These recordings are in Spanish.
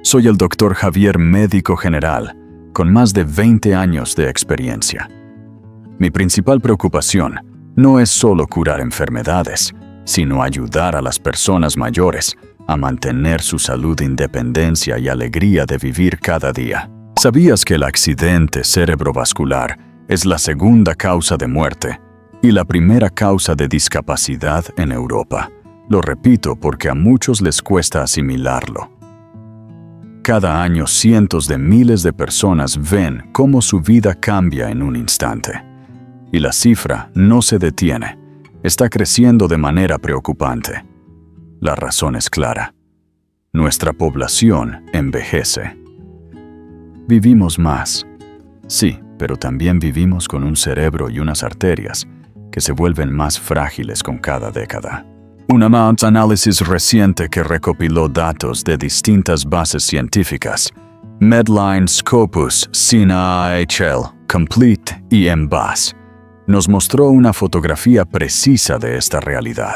Soy el Dr. Javier, médico general, con más de 20 años de experiencia. Mi principal preocupación no es solo curar enfermedades, sino ayudar a las personas mayores a mantener su salud, independencia y alegría de vivir cada día. ¿Sabías que el accidente cerebrovascular es la segunda causa de muerte y la primera causa de discapacidad en Europa? Lo repito porque a muchos les cuesta asimilarlo. Cada año cientos de miles de personas ven cómo su vida cambia en un instante. Y la cifra no se detiene, está creciendo de manera preocupante. La razón es clara. Nuestra población envejece. Vivimos más. Sí, pero también vivimos con un cerebro y unas arterias que se vuelven más frágiles con cada década. Un análisis reciente que recopiló datos de distintas bases científicas, Medline, Scopus, SINA-IHL, Complete y MBAS, nos mostró una fotografía precisa de esta realidad.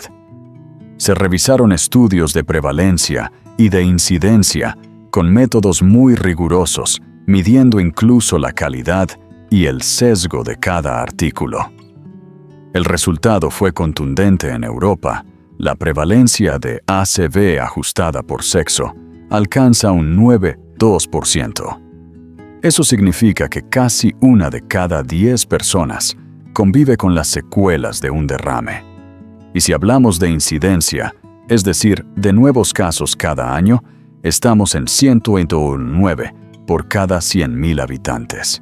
Se revisaron estudios de prevalencia y de incidencia con métodos muy rigurosos, midiendo incluso la calidad y el sesgo de cada artículo. El resultado fue contundente en Europa. La prevalencia de ACV ajustada por sexo alcanza un 9,2%. Eso significa que casi 1 de cada 10 personas convive con las secuelas de un derrame. Y si hablamos de incidencia, es decir, de nuevos casos cada año, estamos en 109 por cada 100,000 habitantes.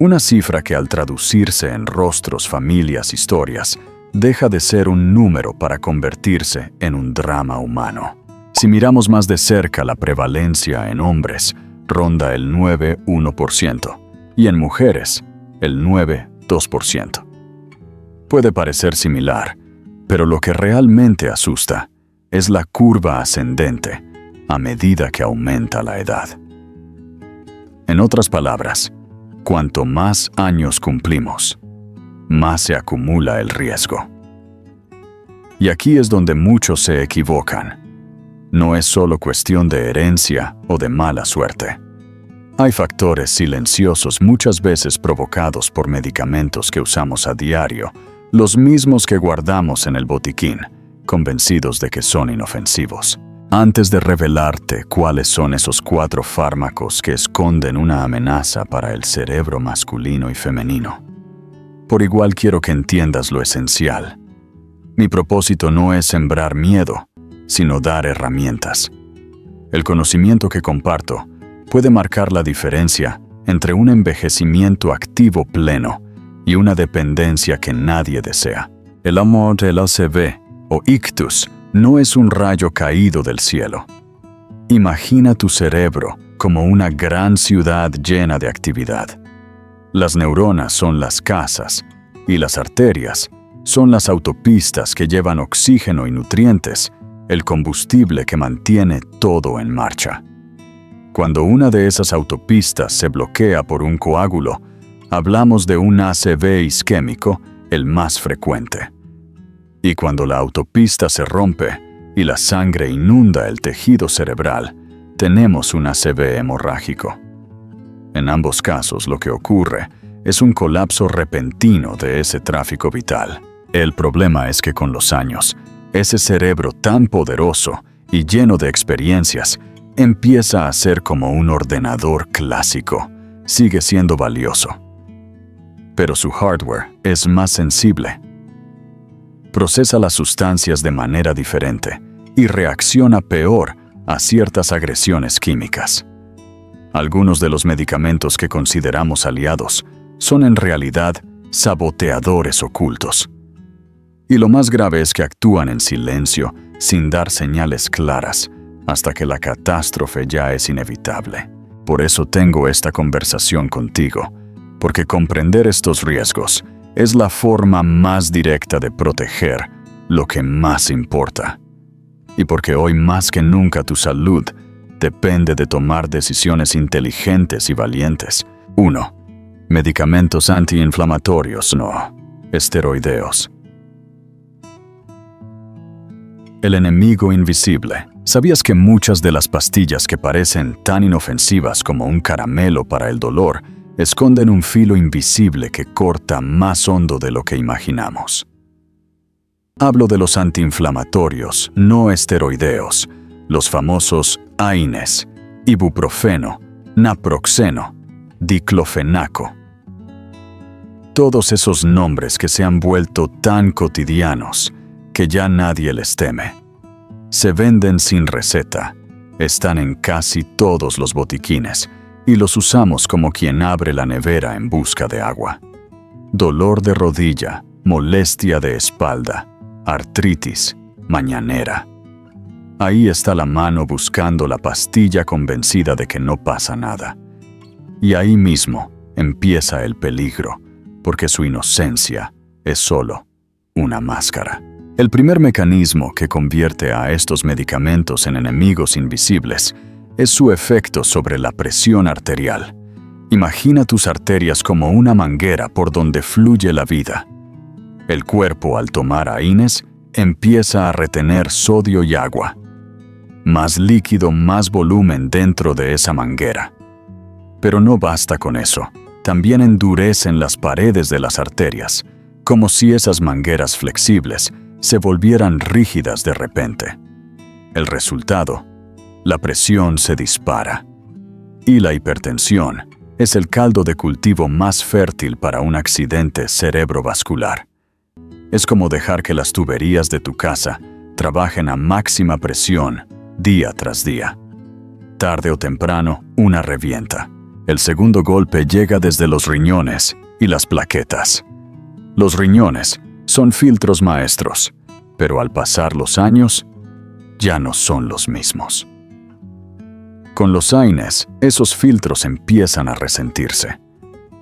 Una cifra que al traducirse en rostros, familias, historias, deja de ser un número para convertirse en un drama humano. Si miramos más de cerca, la prevalencia en hombres ronda el 9,1% y en mujeres el 9,2%. Puede parecer similar, pero lo que realmente asusta es la curva ascendente a medida que aumenta la edad. En otras palabras, cuanto más años cumplimos, más se acumula el riesgo. Y aquí es donde muchos se equivocan. No es solo cuestión de herencia o de mala suerte. Hay factores silenciosos muchas veces provocados por medicamentos que usamos a diario, los mismos que guardamos en el botiquín, convencidos de que son inofensivos. Antes de revelarte cuáles son esos 4 fármacos que esconden una amenaza para el cerebro masculino y femenino, por igual quiero que entiendas lo esencial. Mi propósito no es sembrar miedo, sino dar herramientas. El conocimiento que comparto puede marcar la diferencia entre un envejecimiento activo pleno y una dependencia que nadie desea. El amor del ACV o ictus no es un rayo caído del cielo. Imagina tu cerebro como una gran ciudad llena de actividad. Las neuronas son las casas y las arterias son las autopistas que llevan oxígeno y nutrientes, el combustible que mantiene todo en marcha. Cuando una de esas autopistas se bloquea por un coágulo, hablamos de un ACV isquémico, el más frecuente. Y cuando la autopista se rompe y la sangre inunda el tejido cerebral, tenemos un ACV hemorrágico. En ambos casos lo que ocurre es un colapso repentino de ese tráfico vital. El problema es que con los años, ese cerebro tan poderoso y lleno de experiencias empieza a ser como un ordenador clásico. Sigue siendo valioso, pero su hardware es más sensible. Procesa las sustancias de manera diferente y reacciona peor a ciertas agresiones químicas. Algunos de los medicamentos que consideramos aliados son en realidad saboteadores ocultos. Y lo más grave es que actúan en silencio, sin dar señales claras, hasta que la catástrofe ya es inevitable. Por eso tengo esta conversación contigo, porque comprender estos riesgos es la forma más directa de proteger lo que más importa. Y porque hoy más que nunca tu salud depende de tomar decisiones inteligentes y valientes. 1. Medicamentos antiinflamatorios, no esteroideos. El enemigo invisible, ¿Sabías que muchas de las pastillas que parecen tan inofensivas como un caramelo para el dolor esconden un filo invisible que corta más hondo de lo que imaginamos? Hablo de los antiinflamatorios no esteroideos, los famosos AINES, ibuprofeno, naproxeno, diclofenaco. Todos esos nombres que se han vuelto tan cotidianos que ya nadie les teme. Se venden sin receta, están en casi todos los botiquines y los usamos como quien abre la nevera en busca de agua. Dolor de rodilla, molestia de espalda, artritis, mañanera. Ahí está la mano buscando la pastilla convencida de que no pasa nada. Y ahí mismo empieza el peligro, porque su inocencia es solo una máscara. El primer mecanismo que convierte a estos medicamentos en enemigos invisibles es su efecto sobre la presión arterial. Imagina tus arterias como una manguera por donde fluye la vida. El cuerpo, al tomar AINES, empieza a retener sodio y agua. Más líquido, más volumen dentro de esa manguera. Pero no basta con eso. También endurecen las paredes de las arterias, como si esas mangueras flexibles se volvieran rígidas de repente. El resultado, la presión se dispara. Y la hipertensión es el caldo de cultivo más fértil para un accidente cerebrovascular. Es como dejar que las tuberías de tu casa trabajen a máxima presión día tras día. Tarde o temprano, una revienta. El segundo golpe llega desde los riñones y las plaquetas. Los riñones son filtros maestros, pero al pasar los años, ya no son los mismos. Con los AINES, esos filtros empiezan a resentirse.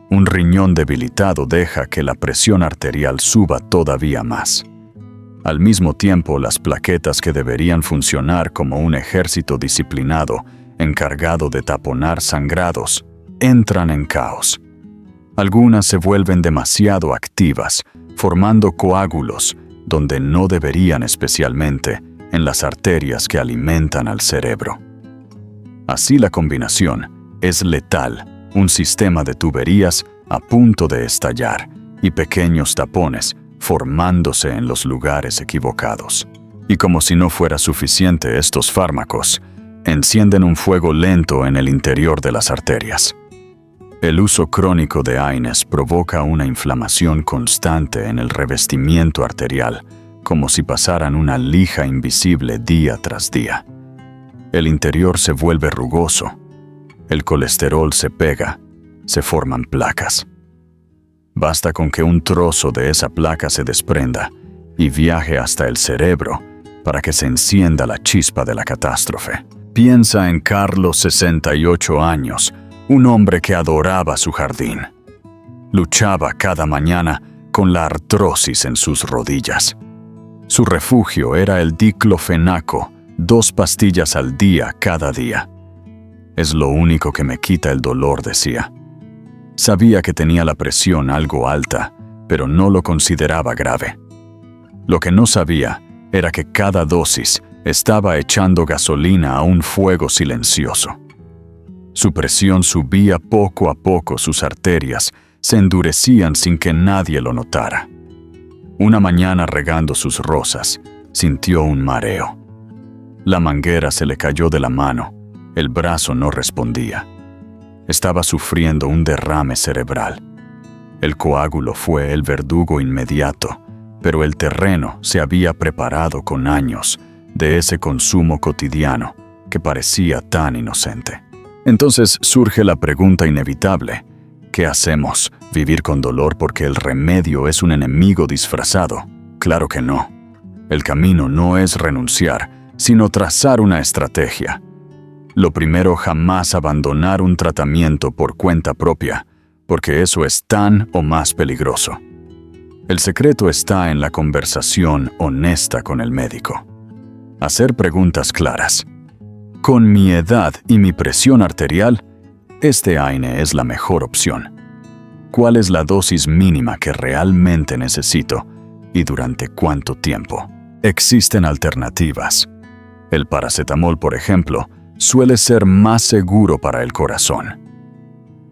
Un riñón debilitado deja que la presión arterial suba todavía más. Al mismo tiempo, las plaquetas que deberían funcionar como un ejército disciplinado, encargado de taponar sangrados, entran en caos. Algunas se vuelven demasiado activas, formando coágulos donde no deberían, especialmente en las arterias que alimentan al cerebro. Así la combinación es letal, un sistema de tuberías a punto de estallar y pequeños tapones formándose en los lugares equivocados. Y como si no fuera suficiente, estos fármacos encienden un fuego lento en el interior de las arterias. El uso crónico de AINES provoca una inflamación constante en el revestimiento arterial, como si pasaran una lija invisible día tras día. El interior se vuelve rugoso, el colesterol se pega, se forman placas. Basta con que un trozo de esa placa se desprenda y viaje hasta el cerebro para que se encienda la chispa de la catástrofe. Piensa en Carlos, 68 años, un hombre que adoraba su jardín. Luchaba cada mañana con la artrosis en sus rodillas. Su refugio era el diclofenaco, 2 pastillas al día cada día. Es lo único que me quita el dolor, decía. Sabía que tenía la presión algo alta, pero no lo consideraba grave. Lo que no sabía era que cada dosis estaba echando gasolina a un fuego silencioso. Su presión subía poco a poco, sus arterias se endurecían sin que nadie lo notara. Una mañana, regando sus rosas, sintió un mareo. La manguera se le cayó de la mano, el brazo no respondía. Estaba sufriendo un derrame cerebral. El coágulo fue el verdugo inmediato, pero el terreno se había preparado con años de ese consumo cotidiano que parecía tan inocente. Entonces surge la pregunta inevitable: ¿qué hacemos? ¿Vivir con dolor porque el remedio es un enemigo disfrazado? Claro que no. El camino no es renunciar, sino trazar una estrategia. Lo primero, jamás abandonar un tratamiento por cuenta propia, porque eso es tan o más peligroso. El secreto está en la conversación honesta con el médico. Hacer preguntas claras. Con mi edad y mi presión arterial, este AINE es la mejor opción. ¿Cuál es la dosis mínima que realmente necesito y durante cuánto tiempo? Existen alternativas. El paracetamol, por ejemplo, suele ser más seguro para el corazón.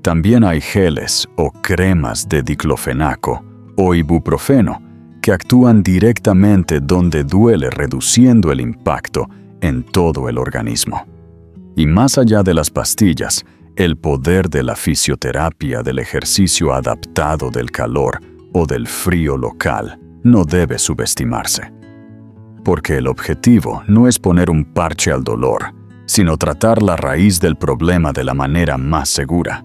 También hay geles o cremas de diclofenaco o ibuprofeno que actúan directamente donde duele, reduciendo el impacto en todo el organismo. Y más allá de las pastillas, el poder de la fisioterapia, del ejercicio adaptado, del calor o del frío local no debe subestimarse. Porque el objetivo no es poner un parche al dolor, sino tratar la raíz del problema de la manera más segura.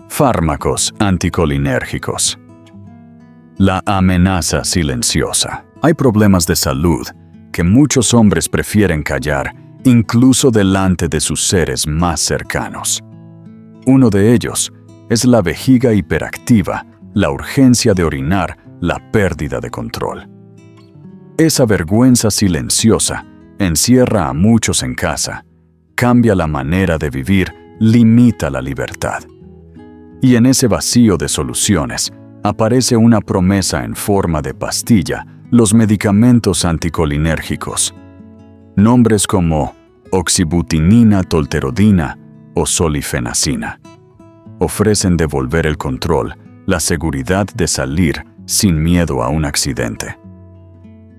Fármacos anticolinérgicos. La amenaza silenciosa. Hay problemas de salud que muchos hombres prefieren callar, incluso delante de sus seres más cercanos. Uno de ellos es la vejiga hiperactiva, la urgencia de orinar, la pérdida de control. Esa vergüenza silenciosa encierra a muchos en casa, cambia la manera de vivir, limita la libertad. Y en ese vacío de soluciones aparece una promesa en forma de pastilla, los medicamentos anticolinérgicos. Nombres como oxibutinina, tolterodina o solifenacina. Ofrecen devolver el control, la seguridad de salir sin miedo a un accidente.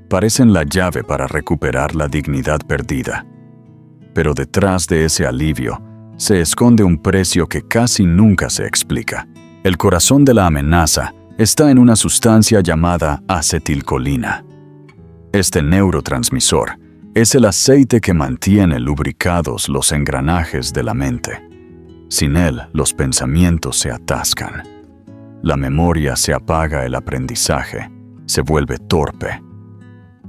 Parecen la llave para recuperar la dignidad perdida. Pero detrás de ese alivio se esconde un precio que casi nunca se explica. El corazón de la amenaza está en una sustancia llamada acetilcolina. Este neurotransmisor es el aceite que mantiene lubricados los engranajes de la mente. Sin él, los pensamientos se atascan. La memoria se apaga, el aprendizaje se vuelve torpe.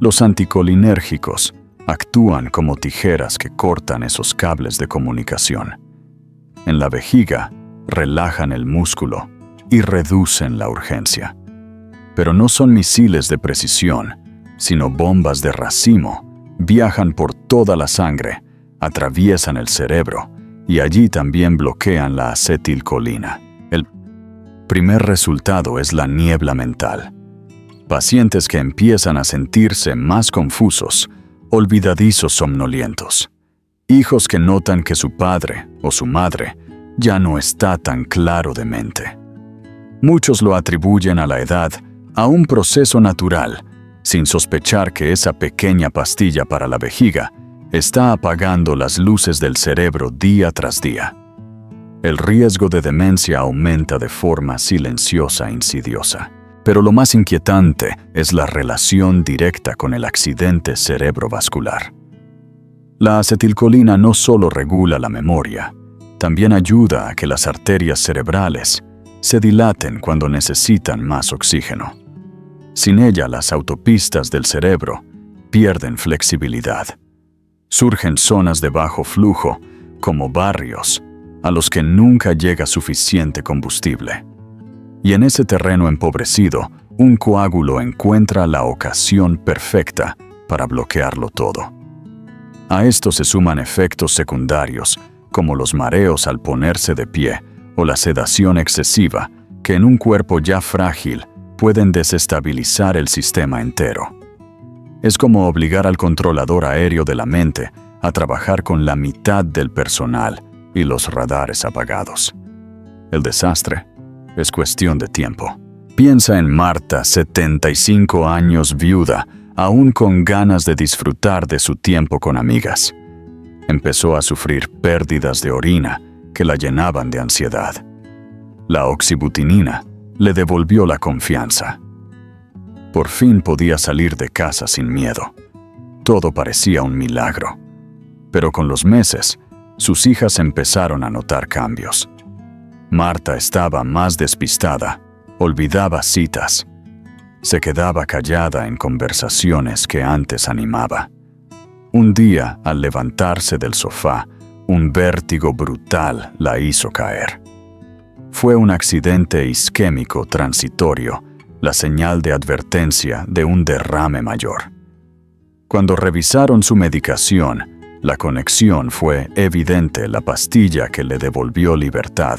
Los anticolinérgicos actúan como tijeras que cortan esos cables de comunicación. En la vejiga, relajan el músculo y reducen la urgencia. Pero no son misiles de precisión, sino bombas de racimo. Viajan por toda la sangre, atraviesan el cerebro y allí también bloquean la acetilcolina. El primer resultado es la niebla mental. Pacientes que empiezan a sentirse más confusos, olvidadizos, somnolientos. Hijos que notan que su padre o su madre ya no está tan claro de mente. Muchos lo atribuyen a la edad, a un proceso natural, sin sospechar que esa pequeña pastilla para la vejiga está apagando las luces del cerebro día tras día. El riesgo de demencia aumenta de forma silenciosa e insidiosa. Pero lo más inquietante es la relación directa con el accidente cerebrovascular. La acetilcolina no solo regula la memoria, también ayuda a que las arterias cerebrales se dilaten cuando necesitan más oxígeno. Sin ella, las autopistas del cerebro pierden flexibilidad. Surgen zonas de bajo flujo, como barrios, a los que nunca llega suficiente combustible. Y en ese terreno empobrecido, un coágulo encuentra la ocasión perfecta para bloquearlo todo. A esto se suman efectos secundarios, como los mareos al ponerse de pie o la sedación excesiva, que en un cuerpo ya frágil pueden desestabilizar el sistema entero. Es como obligar al controlador aéreo de la mente a trabajar con la mitad del personal y los radares apagados. El desastre es cuestión de tiempo. Piensa en Marta, 75 años, viuda, aún con ganas de disfrutar de su tiempo con amigas. Empezó a sufrir pérdidas de orina que la llenaban de ansiedad. La oxibutinina le devolvió la confianza. Por fin podía salir de casa sin miedo. Todo parecía un milagro. Pero con los meses, sus hijas empezaron a notar cambios. Marta estaba más despistada, olvidaba citas. Se quedaba callada en conversaciones que antes animaba. Un día, al levantarse del sofá, un vértigo brutal la hizo caer. Fue un accidente isquémico transitorio, la señal de advertencia de un derrame mayor. Cuando revisaron su medicación, la conexión fue evidente. La pastilla que le devolvió libertad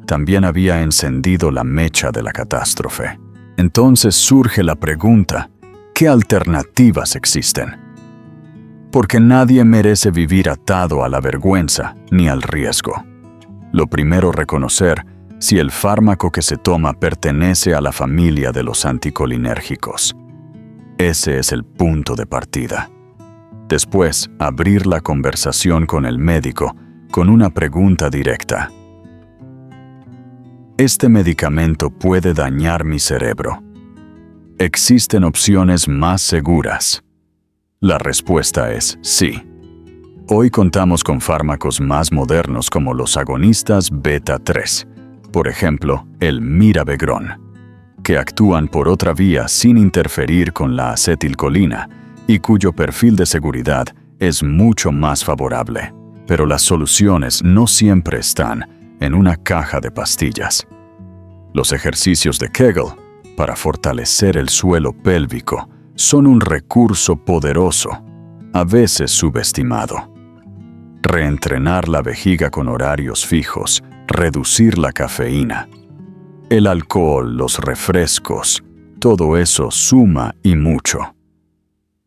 también había encendido la mecha de la catástrofe. Entonces surge la pregunta: qué alternativas existen. Porque nadie merece vivir atado a la vergüenza ni al riesgo. Lo primero, reconocer si el fármaco que se toma pertenece a la familia de los anticolinérgicos. Ese es el punto de partida. Después, abrir la conversación con el médico con una pregunta directa. ¿Este medicamento puede dañar mi cerebro? ¿Existen opciones más seguras? La respuesta es sí. Hoy contamos con fármacos más modernos como los agonistas beta-3, por ejemplo, el Miravigrón, que actúan por otra vía sin interferir con la acetilcolina y cuyo perfil de seguridad es mucho más favorable. Pero las soluciones no siempre están en una caja de pastillas. Los ejercicios de Kegel para fortalecer el suelo pélvico son un recurso poderoso, a veces subestimado. Reentrenar la vejiga con horarios fijos, reducir la cafeína, el alcohol, los refrescos, todo eso suma y mucho.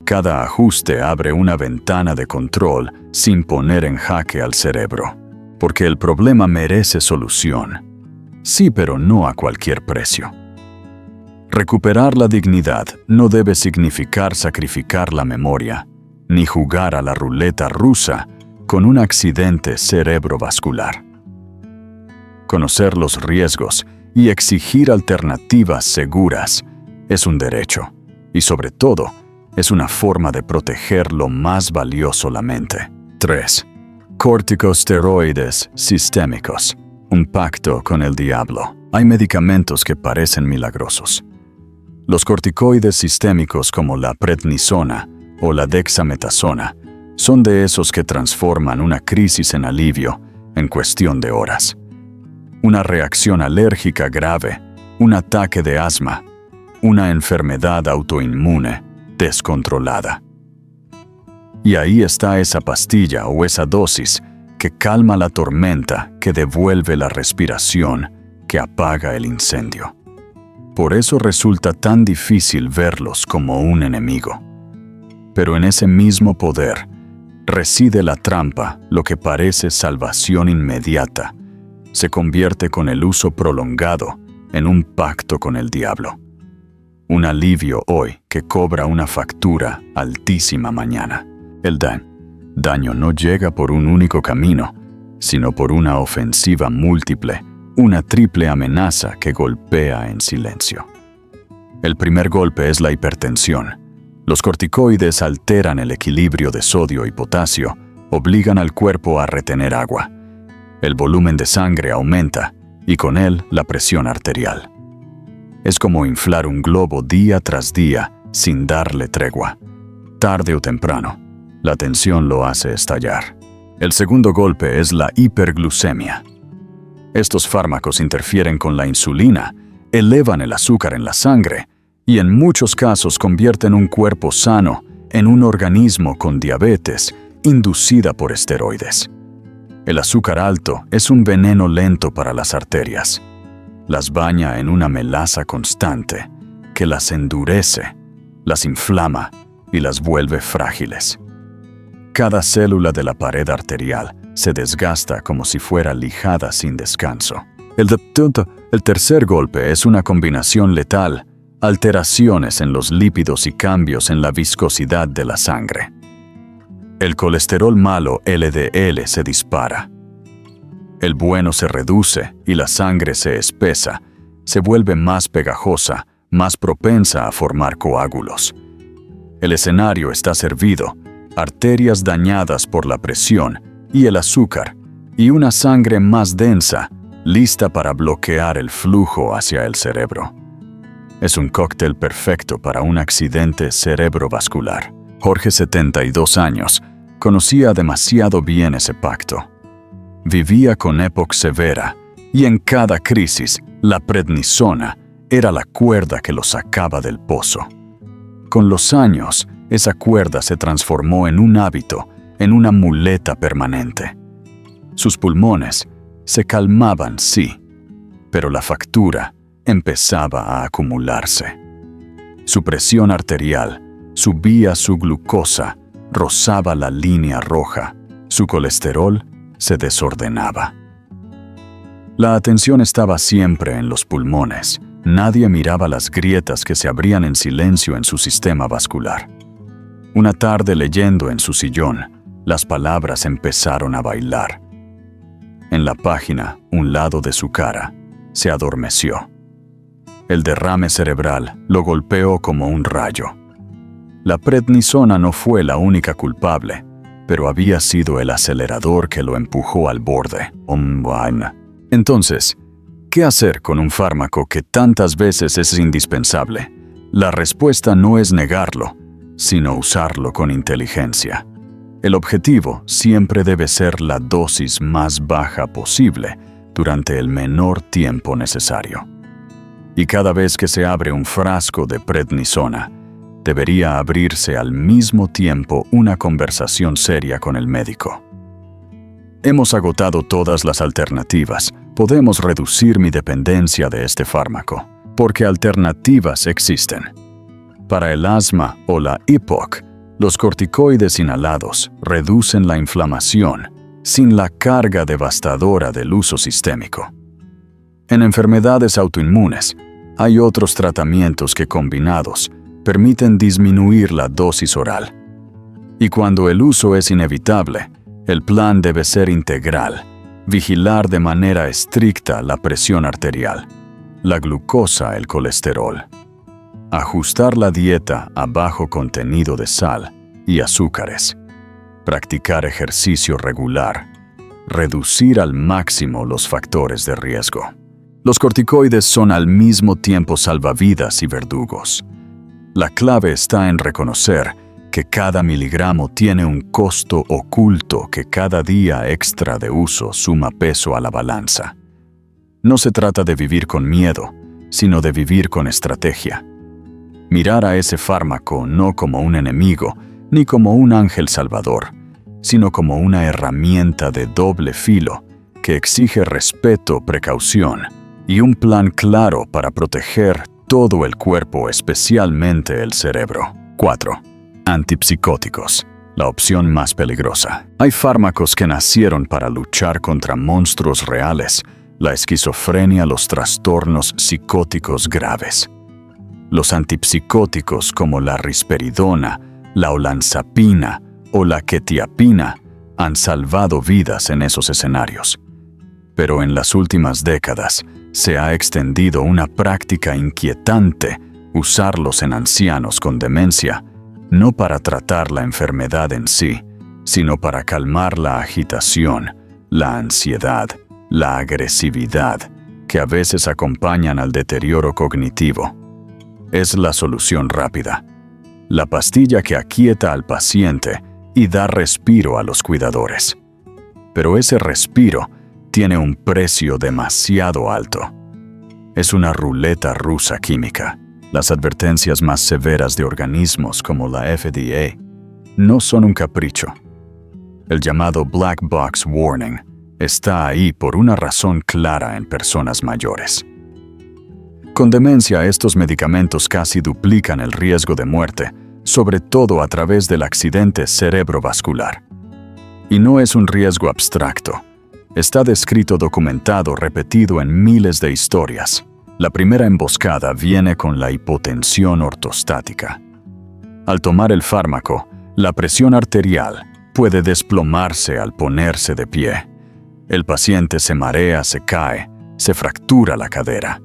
Cada ajuste abre una ventana de control sin poner en jaque al cerebro, porque el problema merece solución. Sí, pero no a cualquier precio. Recuperar la dignidad no debe significar sacrificar la memoria, ni jugar a la ruleta rusa con un accidente cerebrovascular. Conocer los riesgos y exigir alternativas seguras es un derecho, y sobre todo, es una forma de proteger lo más valioso, la mente. 3. Corticosteroides sistémicos. Un pacto con el diablo. Hay medicamentos que parecen milagrosos. Los corticoides sistémicos como la prednisona o la dexametasona son de esos que transforman una crisis en alivio en cuestión de horas. Una reacción alérgica grave, un ataque de asma, una enfermedad autoinmune descontrolada. Y ahí está esa pastilla o esa dosis que calma la tormenta, que devuelve la respiración, que apaga el incendio. Por eso resulta tan difícil verlos como un enemigo. Pero en ese mismo poder reside la trampa. Lo que parece salvación inmediata se convierte con el uso prolongado en un pacto con el diablo. Un alivio hoy que cobra una factura altísima mañana. El daño no llega por un único camino, sino por una ofensiva múltiple, una triple amenaza que golpea en silencio. El primer golpe es la hipertensión. Los corticoides alteran el equilibrio de sodio y potasio, obligan al cuerpo a retener agua. El volumen de sangre aumenta y con él la presión arterial. Es como inflar un globo día tras día sin darle tregua. Tarde o temprano, la tensión lo hace estallar. El segundo golpe es la hiperglucemia. Estos fármacos interfieren con la insulina, elevan el azúcar en la sangre y en muchos casos convierten un cuerpo sano en un organismo con diabetes inducida por esteroides. El azúcar alto es un veneno lento para las arterias. Las baña en una melaza constante que las endurece, las inflama y las vuelve frágiles. Cada célula de la pared arterial se desgasta como si fuera lijada sin descanso. El tercer golpe es una combinación letal, alteraciones en los lípidos y cambios en la viscosidad de la sangre. El colesterol malo LDL se dispara. El bueno se reduce y la sangre se espesa, se vuelve más pegajosa, más propensa a formar coágulos. El escenario está servido, arterias dañadas por la presión y el azúcar, y una sangre más densa, lista para bloquear el flujo hacia el cerebro. Es un cóctel perfecto para un accidente cerebrovascular. Jorge, 72 años, conocía demasiado bien ese pacto. Vivía con EPOC severa, y en cada crisis, la prednisona era la cuerda que lo sacaba del pozo. Con los años, esa cuerda se transformó en un hábito, en una muleta permanente. Sus pulmones se calmaban, sí, pero la factura empezaba a acumularse. Su presión arterial subía, su glucosa rozaba la línea roja, su colesterol se desordenaba. La atención estaba siempre en los pulmones. Nadie miraba las grietas que se abrían en silencio en su sistema vascular. Una tarde, leyendo en su sillón, las palabras empezaron a bailar. En la página, un lado de su cara se adormeció. El derrame cerebral lo golpeó como un rayo. La prednisona no fue la única culpable, pero había sido el acelerador que lo empujó al borde. Entonces, ¿qué hacer con un fármaco que tantas veces es indispensable? La respuesta no es negarlo, sino usarlo con inteligencia. El objetivo siempre debe ser la dosis más baja posible durante el menor tiempo necesario. Y cada vez que se abre un frasco de prednisona, debería abrirse al mismo tiempo una conversación seria con el médico. Hemos agotado todas las alternativas. Podemos reducir mi dependencia de este fármaco, porque alternativas existen. Para el asma o la EPOC, los corticoides inhalados reducen la inflamación sin la carga devastadora del uso sistémico. En enfermedades autoinmunes, hay otros tratamientos que combinados permiten disminuir la dosis oral. Y cuando el uso es inevitable, el plan debe ser integral. Vigilar de manera estricta la presión arterial, la glucosa, el colesterol. Ajustar la dieta a bajo contenido de sal y azúcares. Practicar ejercicio regular. Reducir al máximo los factores de riesgo. Los corticoides son al mismo tiempo salvavidas y verdugos. La clave está en reconocer que cada miligramo tiene un costo oculto, que cada día extra de uso suma peso a la balanza. No se trata de vivir con miedo, sino de vivir con estrategia. Mirar a ese fármaco no como un enemigo, ni como un ángel salvador, sino como una herramienta de doble filo que exige respeto, precaución y un plan claro para proteger todo el cuerpo, especialmente el cerebro. 4. Antipsicóticos, la opción más peligrosa. Hay fármacos que nacieron para luchar contra monstruos reales, la esquizofrenia, los trastornos psicóticos graves. Los antipsicóticos como la risperidona, la olanzapina o la quetiapina han salvado vidas en esos escenarios. Pero en las últimas décadas se ha extendido una práctica inquietante: usarlos en ancianos con demencia, no para tratar la enfermedad en sí, sino para calmar la agitación, la ansiedad, la agresividad que a veces acompañan al deterioro cognitivo. Es la solución rápida, la pastilla que aquieta al paciente y da respiro a los cuidadores. Pero ese respiro tiene un precio demasiado alto. Es una ruleta rusa química. Las advertencias más severas de organismos como la FDA no son un capricho. El llamado Black Box Warning está ahí por una razón clara en personas mayores. Con demencia, estos medicamentos casi duplican el riesgo de muerte, sobre todo a través del accidente cerebrovascular. Y no es un riesgo abstracto. Está descrito, documentado, repetido en miles de historias. La primera emboscada viene con la hipotensión ortostática. Al tomar el fármaco, la presión arterial puede desplomarse al ponerse de pie. El paciente se marea, se cae, se fractura la cadera.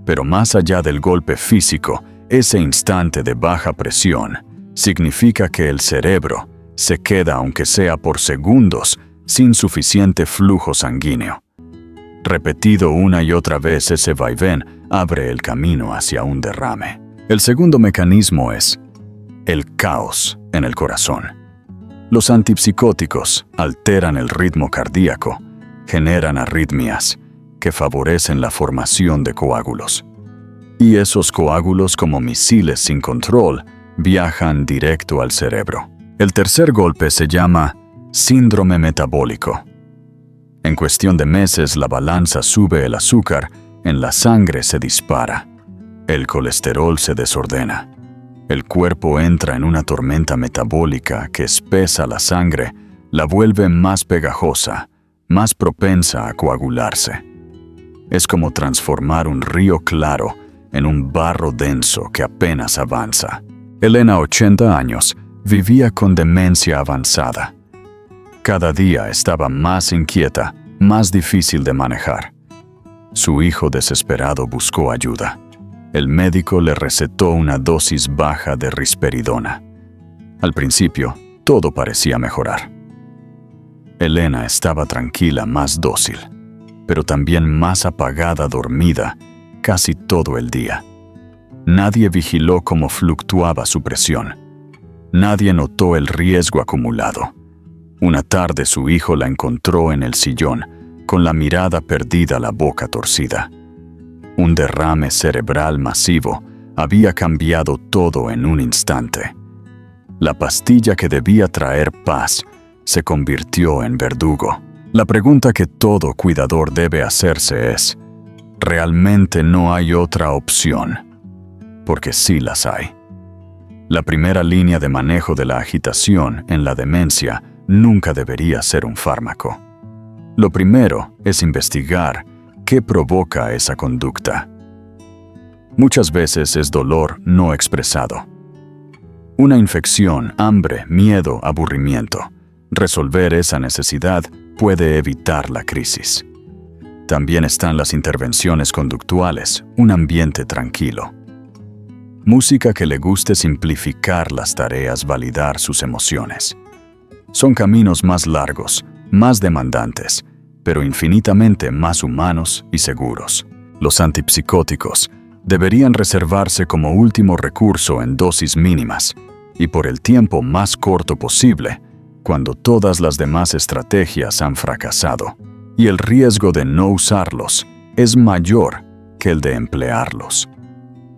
Pero más allá del golpe físico, ese instante de baja presión significa que el cerebro se queda, aunque sea por segundos, sin suficiente flujo sanguíneo. Repetido una y otra vez, ese vaivén abre el camino hacia un derrame. El segundo mecanismo es el caos en el corazón. Los antipsicóticos alteran el ritmo cardíaco, generan arritmias que favorecen la formación de coágulos. Y esos coágulos, como misiles sin control, viajan directo al cerebro. El tercer golpe se llama síndrome metabólico. En cuestión de meses, la balanza sube, el azúcar en la sangre se dispara. El colesterol se desordena. El cuerpo entra en una tormenta metabólica que espesa la sangre, la vuelve más pegajosa, más propensa a coagularse. Es como transformar un río claro en un barro denso que apenas avanza. Elena, 80 años, vivía con demencia avanzada. Cada día estaba más inquieta, más difícil de manejar. Su hijo desesperado buscó ayuda. El médico le recetó una dosis baja de risperidona. Al principio, todo parecía mejorar. Elena estaba tranquila, más dócil, pero también más apagada, dormida, casi todo el día. Nadie vigiló cómo fluctuaba su presión. Nadie notó el riesgo acumulado. Una tarde su hijo la encontró en el sillón, con la mirada perdida, la boca torcida. Un derrame cerebral masivo había cambiado todo en un instante. La pastilla que debía traer paz se convirtió en verdugo. La pregunta que todo cuidador debe hacerse es: ¿realmente no hay otra opción? Porque sí las hay. La primera línea de manejo de la agitación en la demencia nunca debería ser un fármaco. Lo primero es investigar qué provoca esa conducta. Muchas veces es dolor no expresado. Una infección, hambre, miedo, aburrimiento. Resolver esa necesidad puede evitar la crisis. También están las intervenciones conductuales, un ambiente tranquilo. Música que le guste simplificar las tareas, validar sus emociones. Son caminos más largos, más demandantes, pero infinitamente más humanos y seguros. Los antipsicóticos deberían reservarse como último recurso en dosis mínimas y por el tiempo más corto posible, cuando todas las demás estrategias han fracasado y el riesgo de no usarlos es mayor que el de emplearlos.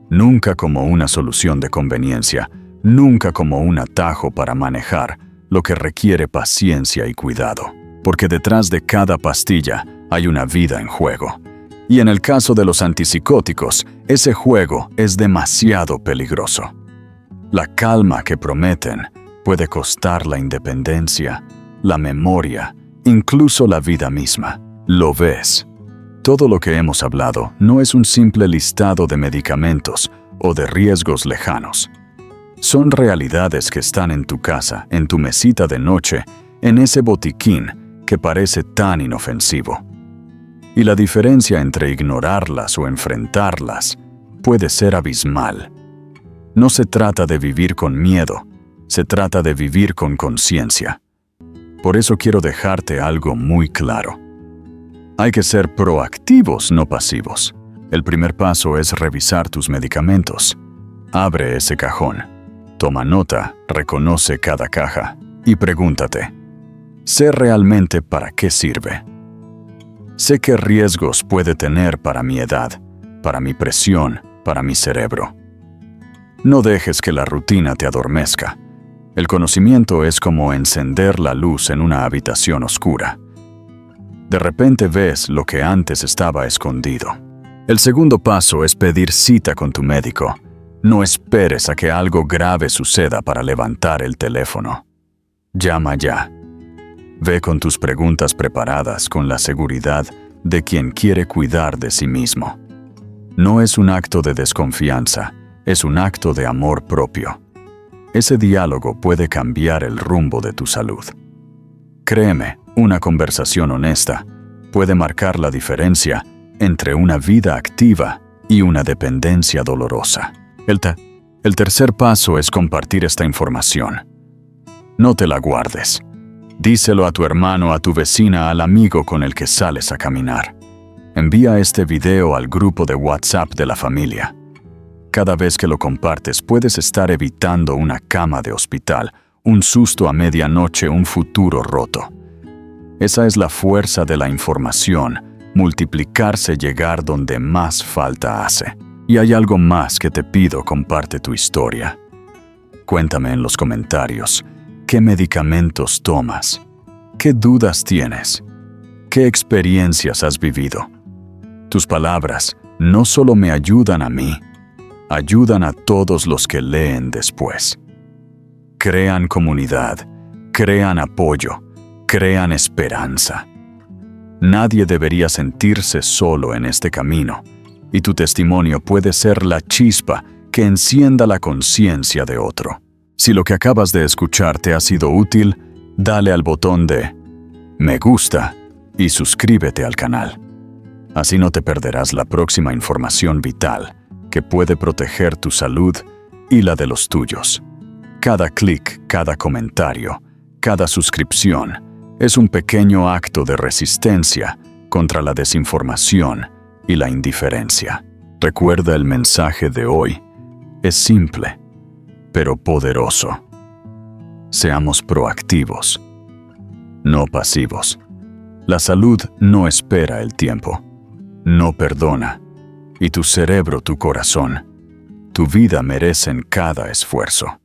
Nunca como una solución de conveniencia, nunca como un atajo para manejar lo que requiere paciencia y cuidado, porque detrás de cada pastilla hay una vida en juego. Y en el caso de los antipsicóticos, ese juego es demasiado peligroso. La calma que prometen puede costar la independencia, la memoria, incluso la vida misma. ¿Lo ves? Todo lo que hemos hablado no es un simple listado de medicamentos o de riesgos lejanos. Son realidades que están en tu casa, en tu mesita de noche, en ese botiquín que parece tan inofensivo. Y la diferencia entre ignorarlas o enfrentarlas puede ser abismal. No se trata de vivir con miedo, se trata de vivir con conciencia. Por eso quiero dejarte algo muy claro. Hay que ser proactivos, no pasivos. El primer paso es revisar tus medicamentos. Abre ese cajón. Toma nota, reconoce cada caja y pregúntate: ¿sé realmente para qué sirve? ¿Sé qué riesgos puede tener para mi edad, para mi presión, para mi cerebro? No dejes que la rutina te adormezca. El conocimiento es como encender la luz en una habitación oscura. De repente ves lo que antes estaba escondido. El segundo paso es pedir cita con tu médico. No esperes a que algo grave suceda para levantar el teléfono. Llama ya. Ve con tus preguntas preparadas, con la seguridad de quien quiere cuidar de sí mismo. No es un acto de desconfianza, es un acto de amor propio. Ese diálogo puede cambiar el rumbo de tu salud. Créeme, una conversación honesta puede marcar la diferencia entre una vida activa y una dependencia dolorosa. El tercer paso es compartir esta información. No te la guardes. Díselo a tu hermano, a tu vecina, al amigo con el que sales a caminar. Envía este video al grupo de WhatsApp de la familia. Cada vez que lo compartes puedes estar evitando una cama de hospital, un susto a medianoche, un futuro roto. Esa es la fuerza de la información, multiplicarse, llegar donde más falta hace. Y hay algo más que te pido: comparte tu historia. Cuéntame en los comentarios, ¿qué medicamentos tomas? ¿Qué dudas tienes? ¿Qué experiencias has vivido? Tus palabras no solo me ayudan a mí, ayudan a todos los que leen después. Crean comunidad, crean apoyo, crean esperanza. Nadie debería sentirse solo en este camino, y tu testimonio puede ser la chispa que encienda la conciencia de otro. Si lo que acabas de escuchar te ha sido útil, dale al botón de me gusta y suscríbete al canal. Así no te perderás la próxima información vital que puede proteger tu salud y la de los tuyos. Cada clic, cada comentario, cada suscripción es un pequeño acto de resistencia contra la desinformación y la indiferencia. Recuerda, el mensaje de hoy es simple, pero poderoso. Seamos proactivos, no pasivos. La salud no espera el tiempo, no perdona, y tu cerebro, tu corazón, tu vida merecen cada esfuerzo.